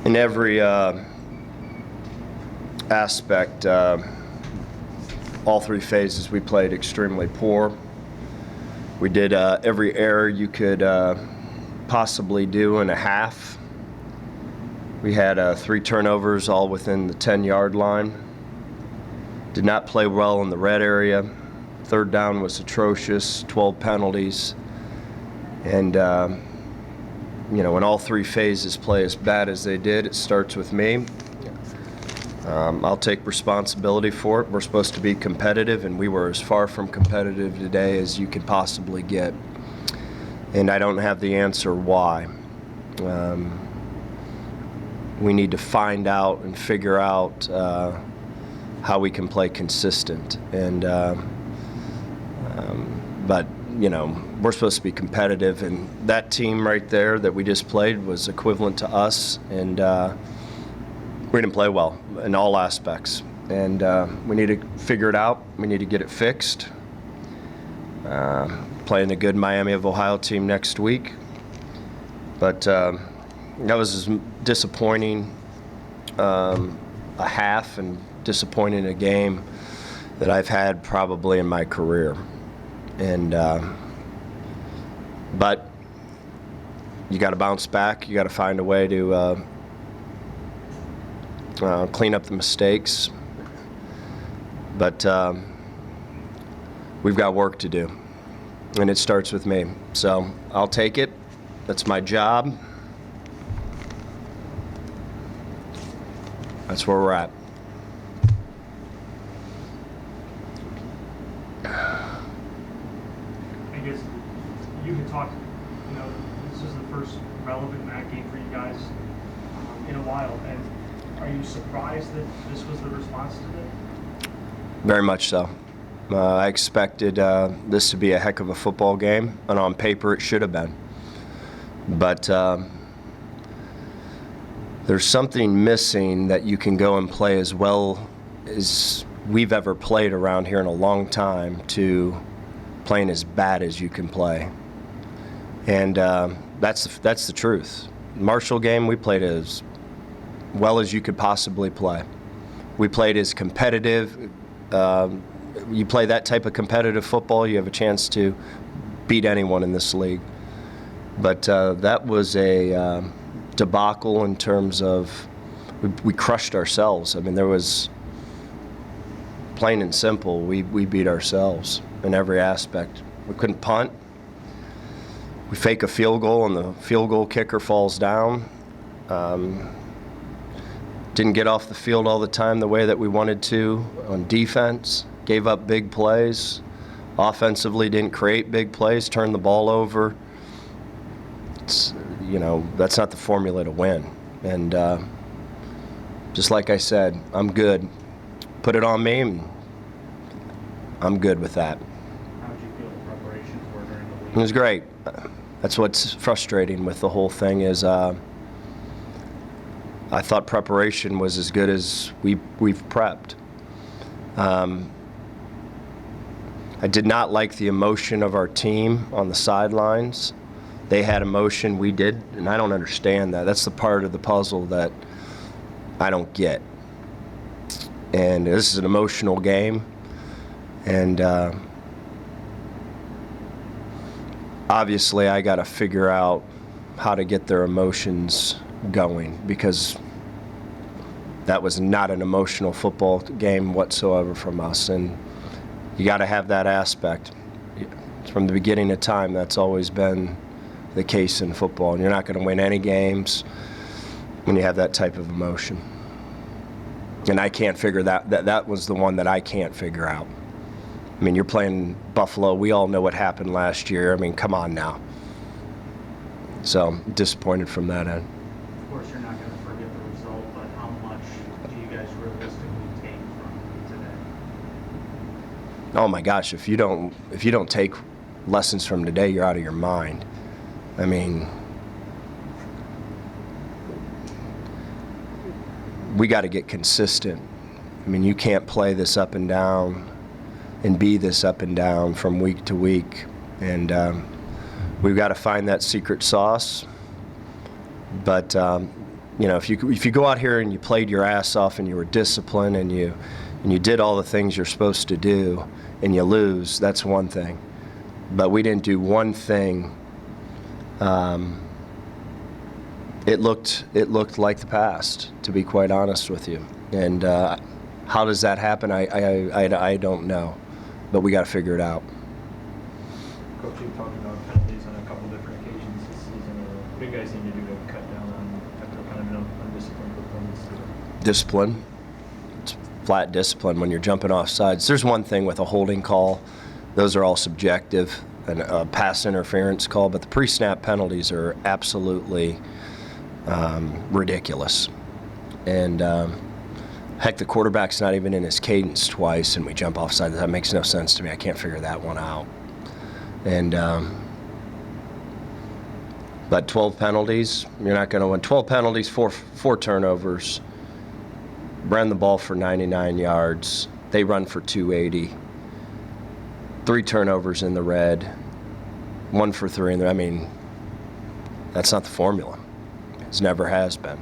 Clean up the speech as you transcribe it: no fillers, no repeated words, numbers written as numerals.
In every aspect, all three phases we played extremely poor. We did every error you could possibly do in a half. We had 3 turnovers all within the 10-yard line. Did not play well in the red area. Third down was atrocious, 12 penalties. And when all three phases play as bad as they did, it starts with me. I'll take responsibility for it. We're supposed to be competitive, and we were as far from competitive today as you could possibly get. And I don't have the answer why. We need to find out and figure out how we can play consistent. But we're supposed to be competitive, and that team right there that we just played was equivalent to us, and we didn't play well in all aspects. And we need to figure it out. We need to get it fixed. Playing a good Miami of Ohio team next week. But that was as disappointing a half and disappointing a game that I've had probably in my career. And but you got to bounce back. You got to find a way to clean up the mistakes. But we've got work to do, and it starts with me. So I'll take it. That's my job. That's where we're at. I guess you could talk, this is the first relevant MAC game for you guys in a while. And are you surprised that this was the response to it? Very much so. I expected this to be a heck of a football game, and on paper it should have been. But there's something missing that you can go and play as well as we've ever played around here in a long time to playing as bad as you can play. And that's the truth. Marshall game, we played as well as you could possibly play. We played as competitive. You play that type of competitive football, you have a chance to beat anyone in this league. But that was a debacle in terms of we crushed ourselves. I mean, there was plain and simple, we beat ourselves in every aspect. We couldn't punt. We fake a field goal and the field goal kicker falls down. Didn't get off the field all the time the way that we wanted to on defense. Gave up big plays. Offensively, didn't create big plays, turned the ball over. It's, that's not the formula to win. And just like I said, I'm good. Put it on me, and I'm good with that. How did you feel the preparations were during the week? It was great. That's what's frustrating with the whole thing is I thought preparation was as good as we've prepped. I did not like the emotion of our team on the sidelines. They had emotion, we did, and I don't understand that. That's the part of the puzzle that I don't get. And this is an emotional game, and obviously I got to figure out how to get their emotions going, because that was not an emotional football game whatsoever from us, and you got to have that aspect. From the beginning of time, that's always been the case in football, and you're not going to win any games when you have that type of emotion. And I can't figure that was the one that I can't figure out. I mean, you're playing Buffalo. We all know what happened last year. I mean, come on now. So, disappointed from that end. Of course, you're not going to forget the result, but how much do you guys realistically take from today? Oh my gosh, if you don't take lessons from today, you're out of your mind. I mean, we got to get consistent. I mean, you can't play this up and down and be this up and down from week to week. And we've got to find that secret sauce. But You know, if you go out here and you played your ass off and you were disciplined and you did all the things you're supposed to do and you lose, that's one thing. But we didn't do one thing. It looked like the past, to be quite honest with you. And how does that happen? I don't know, but we got to figure it out. Coach, you talked about penalties on a couple different occasions this season. What do you guys need to do to cut down on after kind of an undisciplined performance? Discipline. It's flat discipline when you're jumping off sides. There's one thing with a holding call. Those are all subjective, and a pass interference call, but the pre-snap penalties are absolutely ridiculous. And heck, the quarterback's not even in his cadence twice, and we jump offside. That makes no sense to me. I can't figure that one out. And but 12 penalties, you're not going to win. 12 penalties, four turnovers. Ran the ball for 99 yards. They run for 280. 3 turnovers in the red. 1 for 3 in the. I mean, that's not the formula. It never has been.